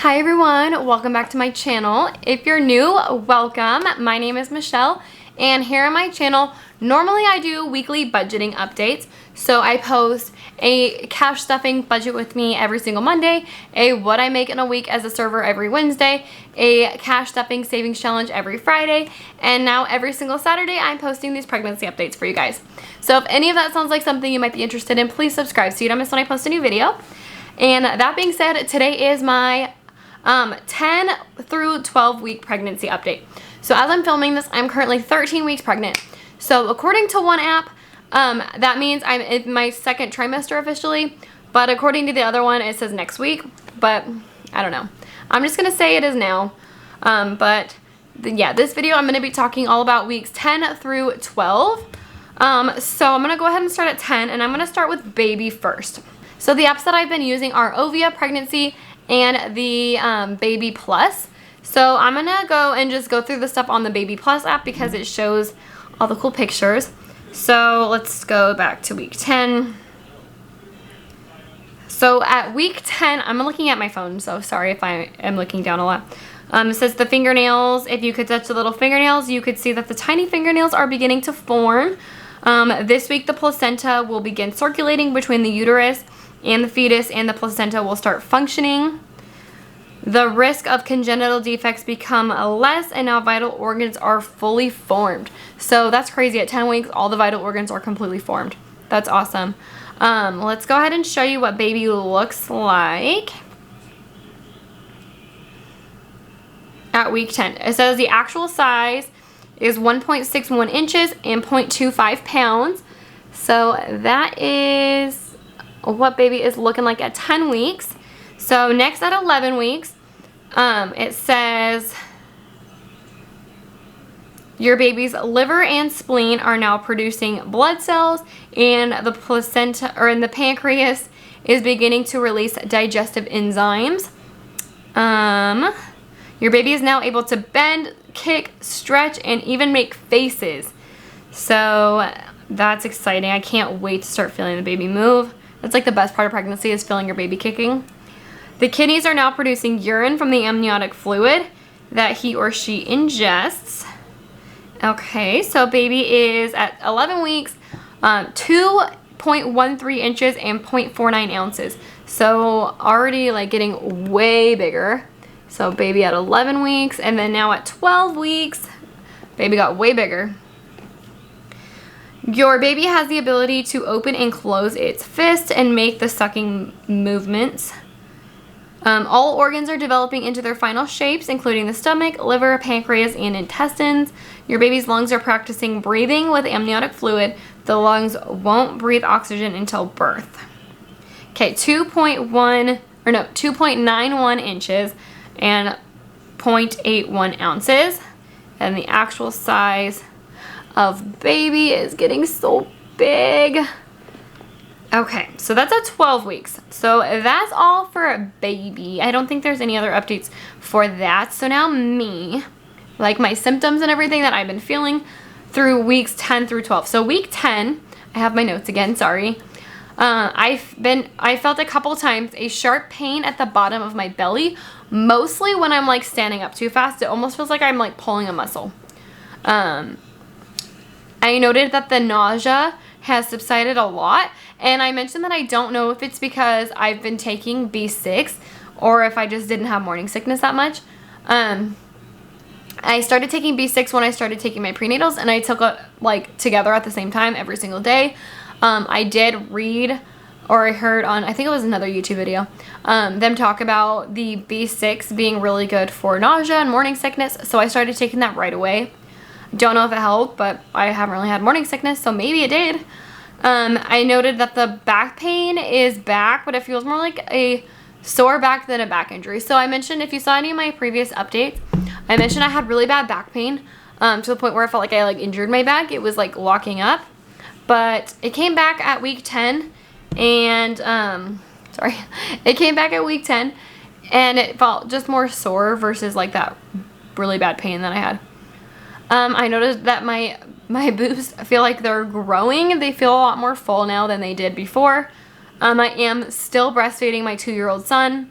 Hi everyone, welcome back to my channel. If you're new, welcome. My name is Michelle and here on my channel, normally I do weekly budgeting updates. So I post a cash stuffing budget with me every single Monday, a what I make in a week as a server every Wednesday, a cash stuffing savings challenge every Friday, and now every single Saturday I'm posting these pregnancy updates for you guys. So if any of that sounds like something you might be interested in, please subscribe so you don't miss when I post a new video. And that being said, today is my 10 through 12 week pregnancy update. So as I'm filming this, I'm currently 13 weeks pregnant. So according to one app, that means I'm in my second trimester officially, but according to the other one, it says next week, but I don't know. I'm just gonna say it is now. Yeah, this video I'm gonna be talking all about weeks 10 through 12. So I'm gonna go ahead and start at 10, and I'm gonna start with baby first. So the apps that I've been using are Ovia Pregnancy and the Baby Plus. So I'm gonna go and just go through the stuff on the Baby Plus app because it shows all the cool pictures. So let's go back to week 10. So at week 10, I'm looking at my phone, so sorry if I am looking down a lot. It says the fingernails, if you could touch the little fingernails, you could see that the tiny fingernails are beginning to form. This week the placenta will begin circulating between the uterus and the fetus, and the placenta will start functioning. The risk of congenital defects become less, and now vital organs are fully formed. So that's crazy. At 10 weeks, all the vital organs are completely formed. That's awesome. Let's go ahead and show you what baby looks like at week 10. It says the actual size is 1.61 inches and 0.25 pounds. So that is what baby is looking like at 10 weeks. So next at 11 weeks, it says your baby's liver and spleen are now producing blood cells, and the placenta the pancreas is beginning to release digestive enzymes. Your baby is now able to bend, kick, stretch, and even make faces. So that's exciting. I can't wait to start feeling the baby move. That's like the best part of pregnancy, is feeling your baby kicking. The kidneys are now producing urine from the amniotic fluid that he or she ingests. Okay, so baby is at 11 weeks, 2.13 inches and 0.49 ounces. So already like getting way bigger. So baby at 11 weeks, and then now at 12 weeks, baby got way bigger. Your baby has the ability to open and close its fist and make the sucking movements. All organs are developing into their final shapes, including the stomach, liver, pancreas, and intestines. Your baby's lungs are practicing breathing with amniotic fluid. The lungs won't breathe oxygen until birth. Okay, 2.91 inches and 0.81 ounces. And the actual size of baby is getting so big. Okay, so that's at 12 weeks. So that's all for a baby. I don't think there's any other updates for that. So now me, like my symptoms and everything that I've been feeling through weeks 10 through 12. So week 10, I have my notes again, sorry. I felt a couple times a sharp pain at the bottom of my belly, mostly when I'm like standing up too fast. It almost feels like I'm like pulling a muscle. I noted that the nausea has subsided a lot, and I mentioned that I don't know if it's because I've been taking B6 or if I just didn't have morning sickness that much. I started taking B6 when I started taking my prenatals, and I took it like together at the same time every single day. I did read, or I heard on, I think it was another YouTube video, them talk about the B6 being really good for nausea and morning sickness, so I started taking that right away. Don't know if it helped, but I haven't really had morning sickness, so maybe it did. I noted that the back pain is back, but it feels more like a sore back than a back injury. So I mentioned, if you saw any of my previous updates, I mentioned I had really bad back pain to the point where I felt like I like injured my back. It was like locking up, but it came back at week 10, and it came back at week 10, and it felt just more sore versus like that really bad pain that I had. I noticed that my boobs feel like they're growing. They feel a lot more full now than they did before. I am still breastfeeding my 2-year-old son.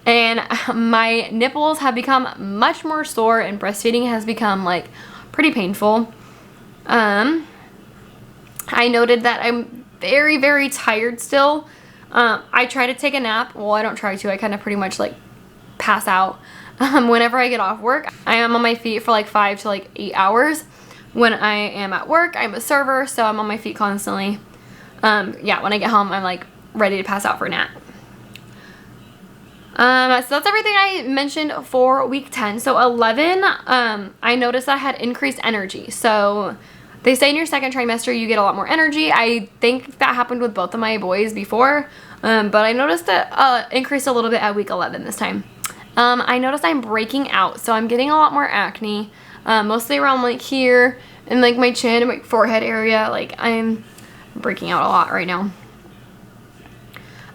And my nipples have become much more sore and breastfeeding has become like pretty painful. I noted that I'm very, very tired still. I try to take a nap. Well, I don't try to. I kind of pretty much like pass out whenever I get off work. I am on my feet for like 5 to like 8 hours. When I am at work, I'm a server, so I'm on my feet constantly. Yeah, when I get home, I'm like ready to pass out for a nap. So that's everything I mentioned for week 10. So 11, I noticed I had increased energy. So they say in your second trimester you get a lot more energy. I think that happened with both of my boys before, but I noticed that increased a little bit at week 11 this time. I noticed I'm breaking out, so I'm getting a lot more acne, mostly around like here and like my chin and my forehead area. Like I'm breaking out a lot right now.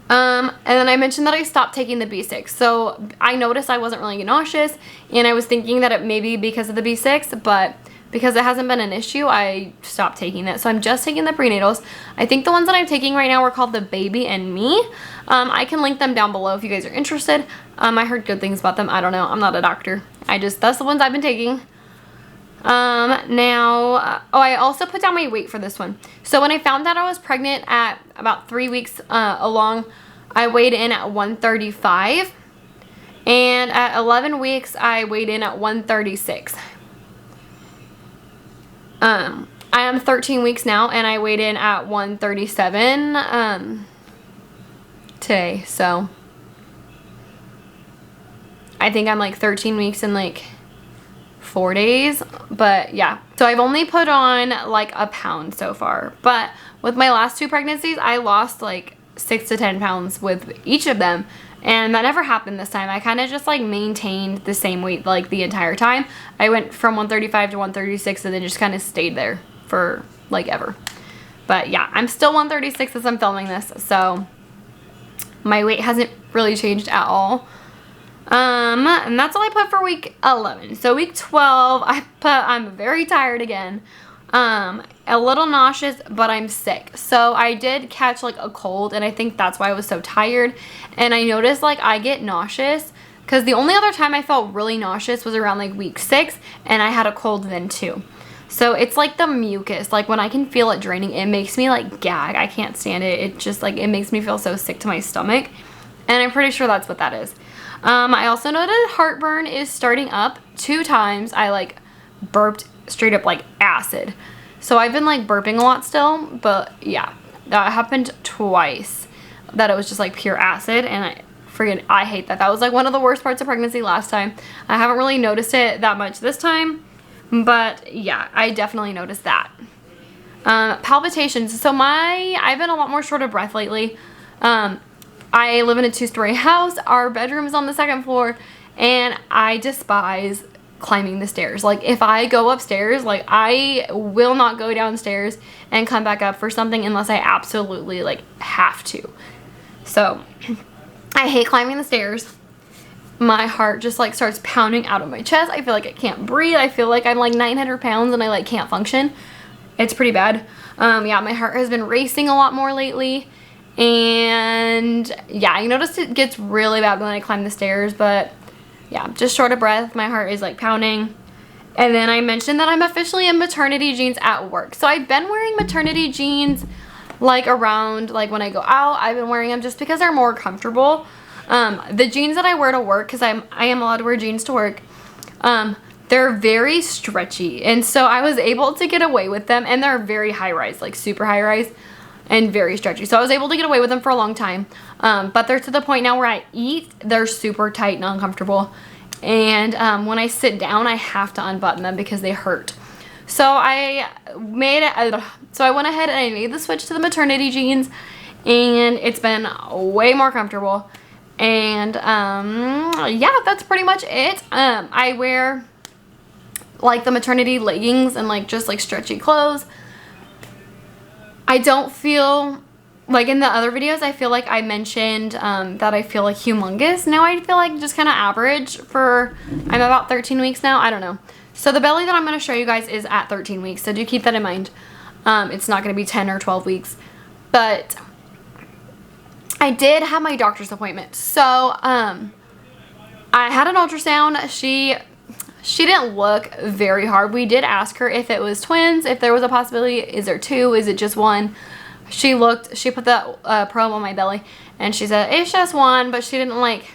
And then I mentioned that I stopped taking the B6. So I noticed I wasn't really nauseous, and I was thinking that it may be because of the B6, but because it hasn't been an issue, I stopped taking it. So I'm just taking the prenatals. I think the ones that I'm taking right now are called the Baby and Me. I can link them down below if you guys are interested. I heard good things about them. I don't know. I'm not a doctor. That's the ones I've been taking. I also put down my weight for this one. So when I found out I was pregnant at about 3 weeks along, I weighed in at 135. And at 11 weeks, I weighed in at 136. I am 13 weeks now, and I weighed in at 137 today. So I think I'm like 13 weeks and like 4 days, but yeah. So I've only put on like a pound so far, but with my last 2 pregnancies, I lost like 6 to 10 pounds with each of them, and that never happened this time. I kind of just like maintained the same weight like the entire time. I went from 135 to 136 and then just kind of stayed there for like ever. But yeah, I'm still 136 as I'm filming this, so my weight hasn't really changed at all. And that's all I put for week 11. So week 12, I'm very tired again. A little nauseous, but I'm sick. So I did catch like a cold, and I think that's why I was so tired. And I noticed like I get nauseous because the only other time I felt really nauseous was around like week 6, and I had a cold then too. So it's like the mucus, like when I can feel it draining, it makes me like gag. I can't stand it. It just like, it makes me feel so sick to my stomach. And I'm pretty sure that's what that is. I also noted heartburn is starting up 2 times. I like burped straight up like acid. So I've been like burping a lot still, but yeah, that happened twice, that it was just like pure acid, and I hate that. That was like one of the worst parts of pregnancy last time. I haven't really noticed it that much this time, but yeah, I definitely noticed that. Palpitations. So I've been a lot more short of breath lately. I live in a 2-story house. Our bedroom is on the 2nd floor, and I despise climbing the stairs. Like if I go upstairs, like I will not go downstairs and come back up for something unless I absolutely like have to. So I hate climbing the stairs. My heart just like starts pounding out of my chest. I feel like I can't breathe. I feel like I'm like 900 pounds and I like can't function. It's pretty bad. Yeah, my heart has been racing a lot more lately. And yeah, I noticed it gets really bad when I climb the stairs, but yeah, just short of breath. My heart is like pounding. And then I mentioned that I'm officially in maternity jeans at work. So I've been wearing maternity jeans like around, like when I go out, I've been wearing them just because they're more comfortable. The jeans that I wear to work, because I am allowed to wear jeans to work, they're very stretchy. And so I was able to get away with them, and they're very high rise, like super high rise and very stretchy. So I was able to get away with them for a long time. But they're to the point now where I eat, they're super tight and uncomfortable. And when I sit down, I have to unbutton them because they hurt. So I went ahead and I made the switch to the maternity jeans, and it's been way more comfortable. And yeah, that's pretty much it. I wear like the maternity leggings and like just like stretchy clothes. I don't feel like in the other videos, I feel like I mentioned that I feel like humongous. Now I feel like just kind of average for, I'm about 13 weeks now. I don't know. So the belly that I'm going to show you guys is at 13 weeks. So do keep that in mind. It's not going to be 10 or 12 weeks. But I did have my doctor's appointment. So I had an ultrasound. She didn't look very hard. We did ask her if it was twins, if there was a possibility. Is there two? Is it just one? She put the probe on my belly and she said it's just one, but she didn't like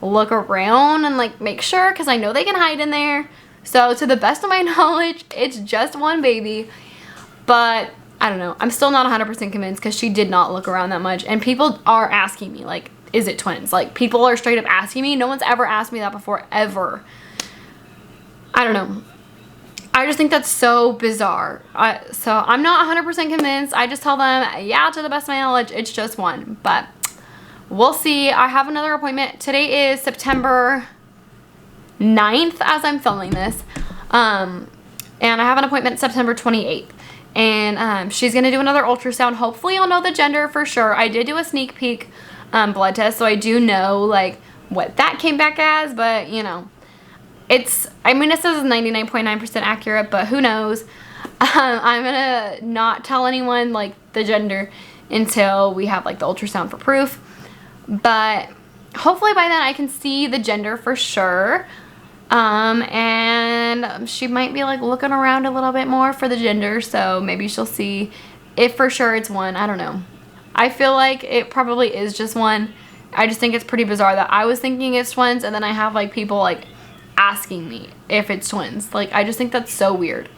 look around and like make sure, because I know they can hide in there. So to the best of my knowledge, it's just one baby. But I don't know. I'm still not 100% convinced because she did not look around that much. And people are asking me like, is it twins? Like, people are straight up asking me. No one's ever asked me that before, ever. I don't know. I just think that's so bizarre. So I'm not 100% convinced. I just tell them, yeah, to the best of my knowledge, it's just one. But we'll see. I have another appointment. Today is September 9th as I'm filming this. And I have an appointment September 28th. And she's going to do another ultrasound. Hopefully I'll know the gender for sure. I did do a sneak peek blood test, so I do know like what that came back as, but you know, I mean, it says 99.9% accurate, but who knows. I'm gonna not tell anyone like the gender until we have like the ultrasound for proof, but hopefully by then I can see the gender for sure. And she might be like looking around a little bit more for the gender, so maybe she'll see if for sure it's one. I don't know. I feel like it probably is just one. I just think it's pretty bizarre that I was thinking it's twins, and then I have like people like asking me if it's twins. Like, I just think that's so weird.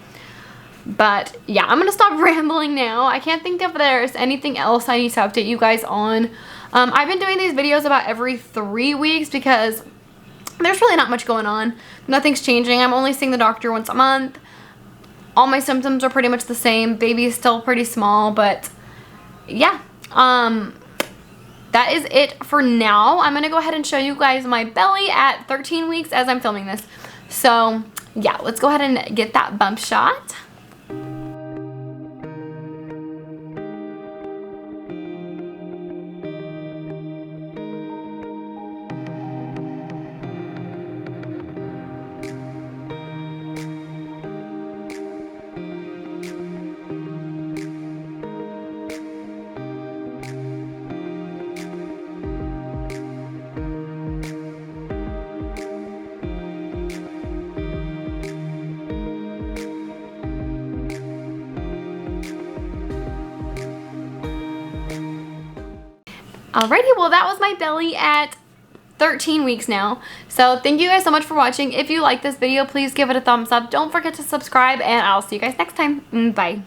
But yeah, I'm gonna stop rambling now. I can't think if there's anything else I need to update you guys on. I've been doing these videos about every 3 weeks because there's really not much going on. Nothing's changing. I'm only seeing the doctor once a month. All my symptoms are pretty much the same. Baby's still pretty small, but yeah. That is it for now. I'm gonna go ahead and show you guys my belly at 13 weeks as I'm filming this. So yeah, let's go ahead and get that bump shot. Alrighty, well that was my belly at 13 weeks now. So thank you guys so much for watching. If you like this video, please give it a thumbs up. Don't forget to subscribe, and I'll see you guys next time. Bye.